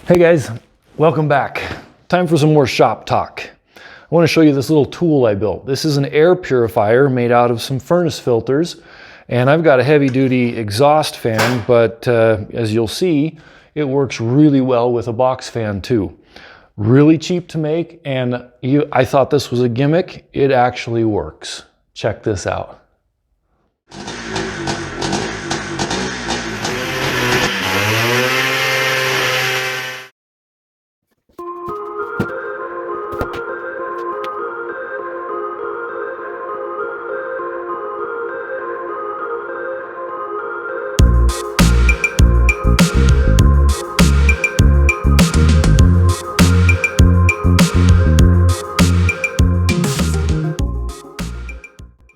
Hey guys, welcome back. Time for some more shop talk. I want to show you this little tool I built. This is an air purifier made out of some furnace filters, and I've got a heavy duty exhaust fan, but as you'll see, it works really well with a box fan too. Really cheap to make, and I thought this was a gimmick. It actually works. Check this out.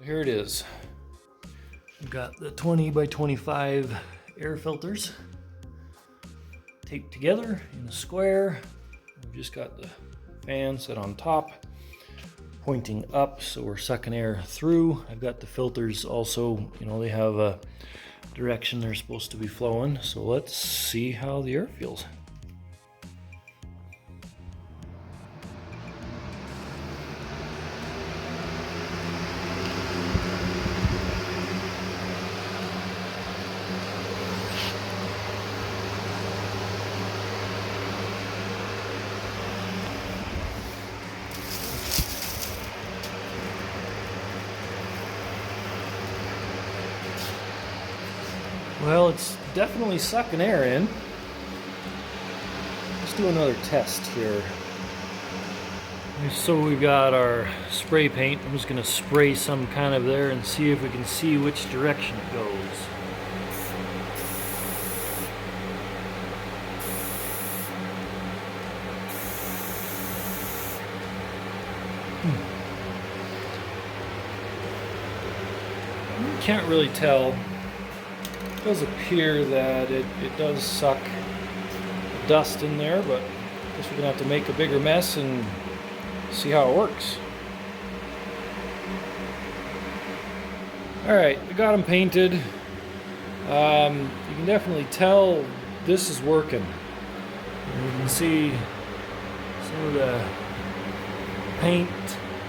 Here it is. We've got the 20 by 25 air filters taped together in a square. We've just got the fan set on top, pointing up, so we're sucking air through. I've got the filters also, they have a direction they're supposed to be flowing. So let's see how the air feels. Well, it's definitely sucking air in. Let's do another test here. So we've got our spray paint. I'm just going to spray some kind of there and see if we can see which direction it goes. You can't really tell. It does appear that it does suck dust in there, but I guess we're gonna have to make a bigger mess and see how it works. All right, we got them painted. You can definitely tell this is working. You can see some of the paint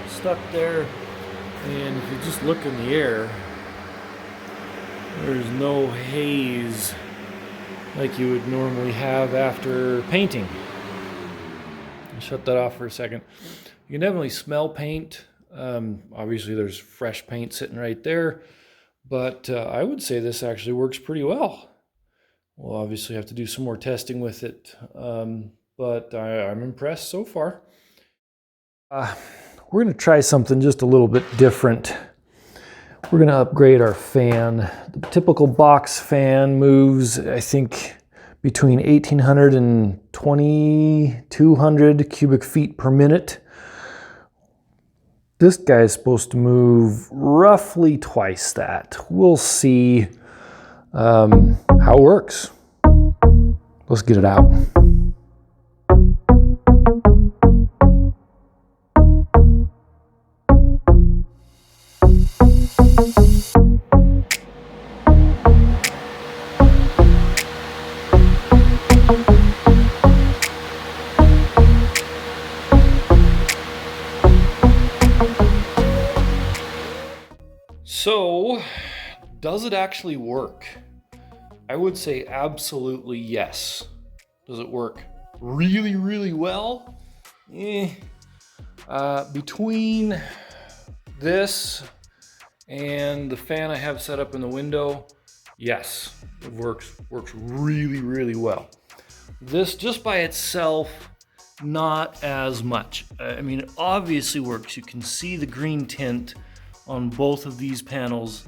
stuck there, and if you just look in the air, there's no haze like you would normally have after painting. I'll shut that off for a second. You can definitely smell paint. Obviously there's fresh paint sitting right there, but I would say this actually works pretty well. We'll obviously have to do some more testing with it, but I'm impressed so far. We're gonna try something just a little bit different. We're going to upgrade our fan. The typical box fan moves, I think, between 1,800 and 2,200 cubic feet per minute. This guy is supposed to move roughly twice that. We'll see how it works. Let's get it out. So, does it actually work? I would say absolutely yes. Does it work really, really well? Between this and the fan I have set up in the window, yes, it works really, really well. This just by itself, not as much. I mean, it obviously works. You can see the green tint on both of these panels.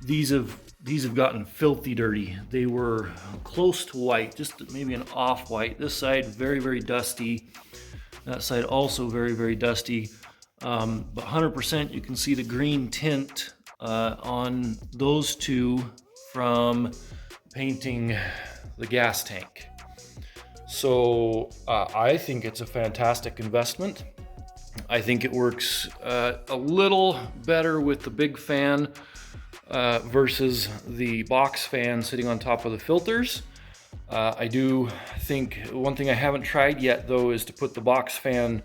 These have gotten filthy dirty. They were close to white, just maybe an off-white. This side very, very dusty. That side also very, very dusty. But 100% you can see the green tint on those two from painting the gas tank. So I think it's a fantastic investment. I think it works a little better with the big fan versus the box fan sitting on top of the filters. I do think one thing I haven't tried yet though is to put the box fan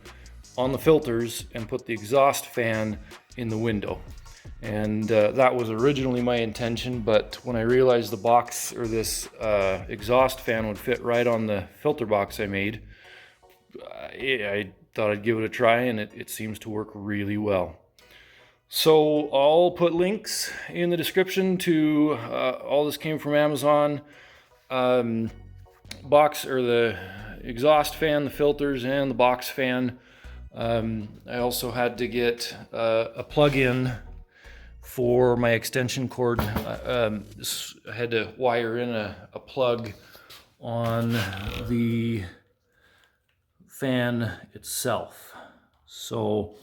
on the filters and put the exhaust fan in the window. And that was originally my intention, but when I realized the box or this exhaust fan would fit right on the filter box I made, I thought I'd give it a try, and it seems to work really well. So I'll put links in the description to all this came from Amazon. Box or the exhaust fan, the filters, and the box fan. I also had to get a plug-in for my extension cord. I had to wire in a plug on the fan itself. So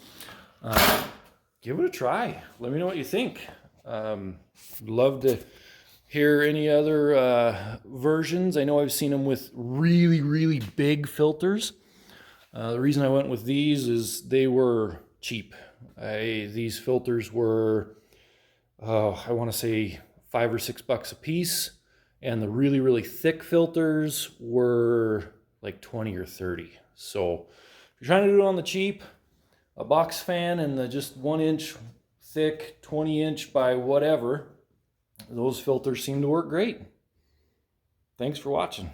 give it a try. Let me know what you think. Love to hear any other versions. I know I've seen them with really, really big filters. The reason I went with these is they were cheap. These filters were, I want to say $5 or $6 a piece, and the really, really thick filters were like 20 or 30. So if you're trying to do it on the cheap, a box fan and the just 1 inch thick, 20 inch by whatever, those filters seem to work great. Thanks for watching.